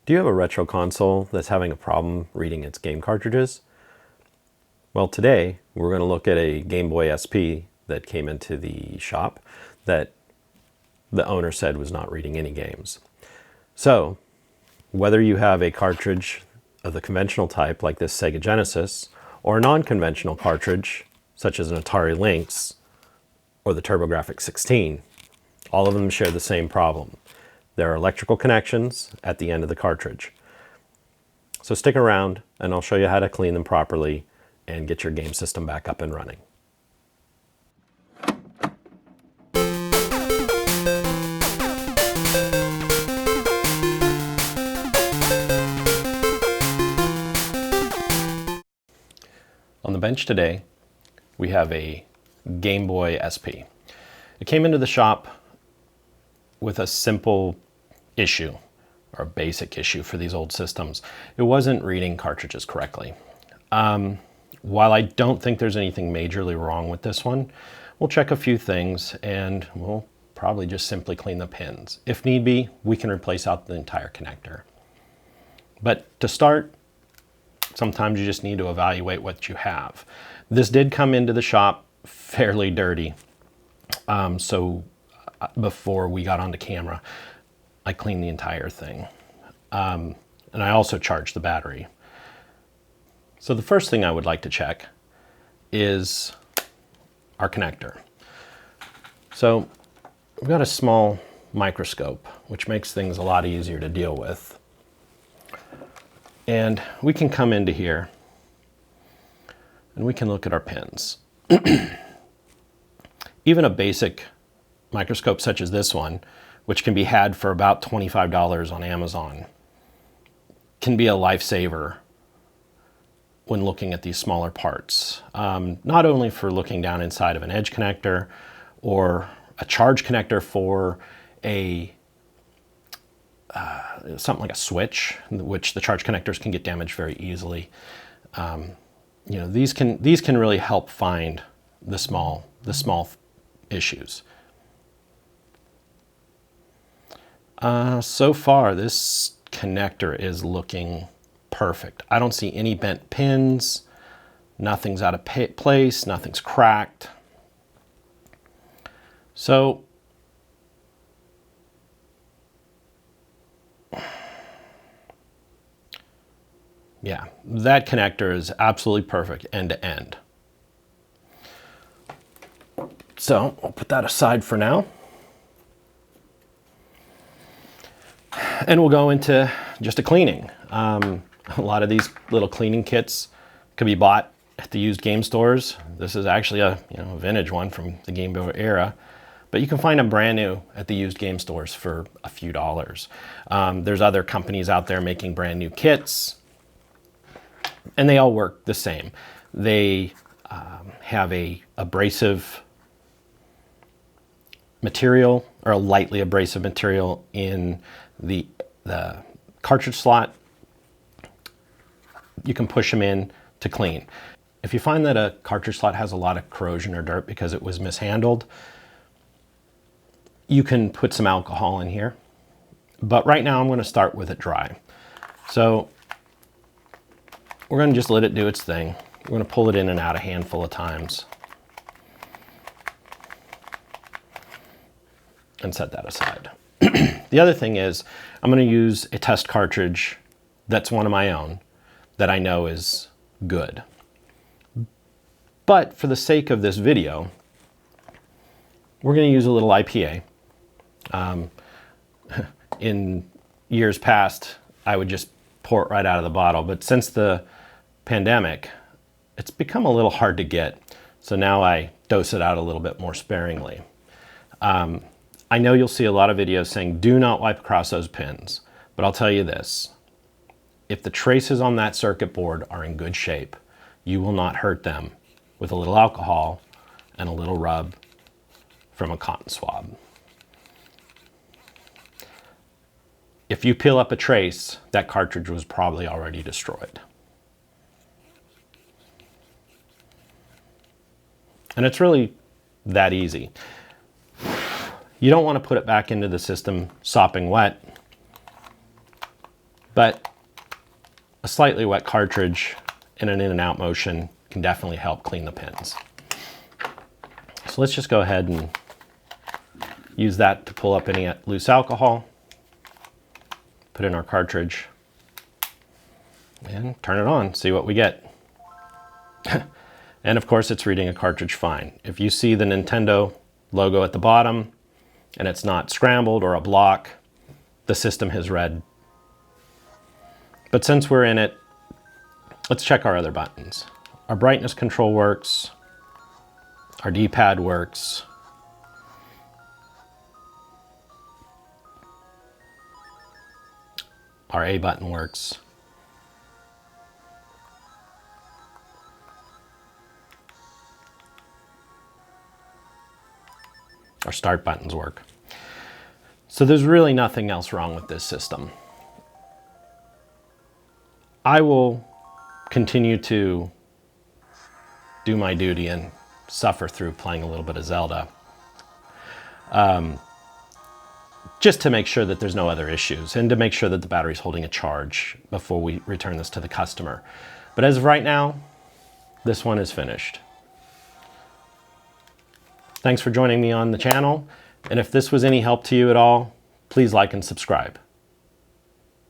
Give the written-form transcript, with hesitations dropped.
Do you have a retro console that's having a problem reading its game cartridges? Well, today we're going to look at a Gameboy SP that came into the shop that the owner said was not reading any games. So, whether you have a cartridge of the conventional type like this Sega Genesis, or a non-conventional cartridge such as an Atari Lynx or the TurboGrafx 16, all of them share the same problem. There are electrical connections at the end of the cartridge. So stick around and I'll show you how to clean them properly and get your game system back up and running. On the bench today, we have a Gameboy SP. It came into the shop with a simple issue, or a basic issue for these old systems. It wasn't reading cartridges correctly. While I don't think there's anything majorly wrong with this one, we'll check a few things and we'll probably just simply clean the pins. If need be, we can replace out the entire connector. But to start, sometimes you just need to evaluate what you have. This did come into the shop fairly dirty. So before we got onto camera, I cleaned the entire thing. And I also charged the battery. So the first thing I would like to check is our connector. So we've got a small microscope, which makes things a lot easier to deal with. And we can come into here and we can look at our pins. Even a basic microscope such as this one, which can be had for about $25 on Amazon, can be a lifesaver when looking at these smaller parts. Not only for looking down inside of an edge connector or a charge connector for a something like a switch, which the charge connectors can get damaged very easily. These can really help find the small issues. So far, this connector is looking perfect. I don't see any bent pins. Nothing's out of place. Nothing's cracked. So, yeah, that connector is absolutely perfect end to end. So I'll put that aside for now. And we'll go into just a cleaning. A lot of these little cleaning kits could be bought at the used game stores. This is actually a vintage one from the Game Boy era, but you can find them brand new at the used game stores for a few dollars. There's other companies out there making brand new kits, and they all work the same. They have a abrasive material, or a lightly abrasive material in the cartridge slot. You can push them in to clean. If you find that a cartridge slot has a lot of corrosion or dirt because it was mishandled, you can put some alcohol in here. But right now I'm going to start with it dry. So we're going to just let it do its thing. We're going to pull it in and out a handful of times and set that aside. The other thing is I'm going to use a test cartridge that's one of my own that I know is good. But for the sake of this video, we're going to use a little IPA. In years past, I would just pour it right out of the bottle, but since the pandemic, it's become a little hard to get. So now I dose it out a little bit more sparingly. I know you'll see a lot of videos saying do not wipe across those pins, but I'll tell you this. If the traces on that circuit board are in good shape, you will not hurt them with a little alcohol and a little rub from a cotton swab. If you peel up a trace, that cartridge was probably already destroyed. And it's really that easy. You don't want to put it back into the system sopping wet, but a slightly wet cartridge in an in and out motion can definitely help clean the pins. So let's just go ahead and use that to pull up any loose alcohol, put in our cartridge, and turn it on, see what we get. And of course it's reading a cartridge fine. If you see the Nintendo logo at the bottom and it's not scrambled or a block, the system has read. But since we're in it, let's check our other buttons. Our brightness control works, our D-pad works, our A button works, our start buttons work. So there's really nothing else wrong with this system. I will continue to do my duty and suffer through playing a little bit of Zelda, just to make sure that there's no other issues and to make sure that the battery's holding a charge before we return this to the customer. But as of right now, this one is finished. Thanks for joining me on the channel, and if this was any help to you at all, please like and subscribe.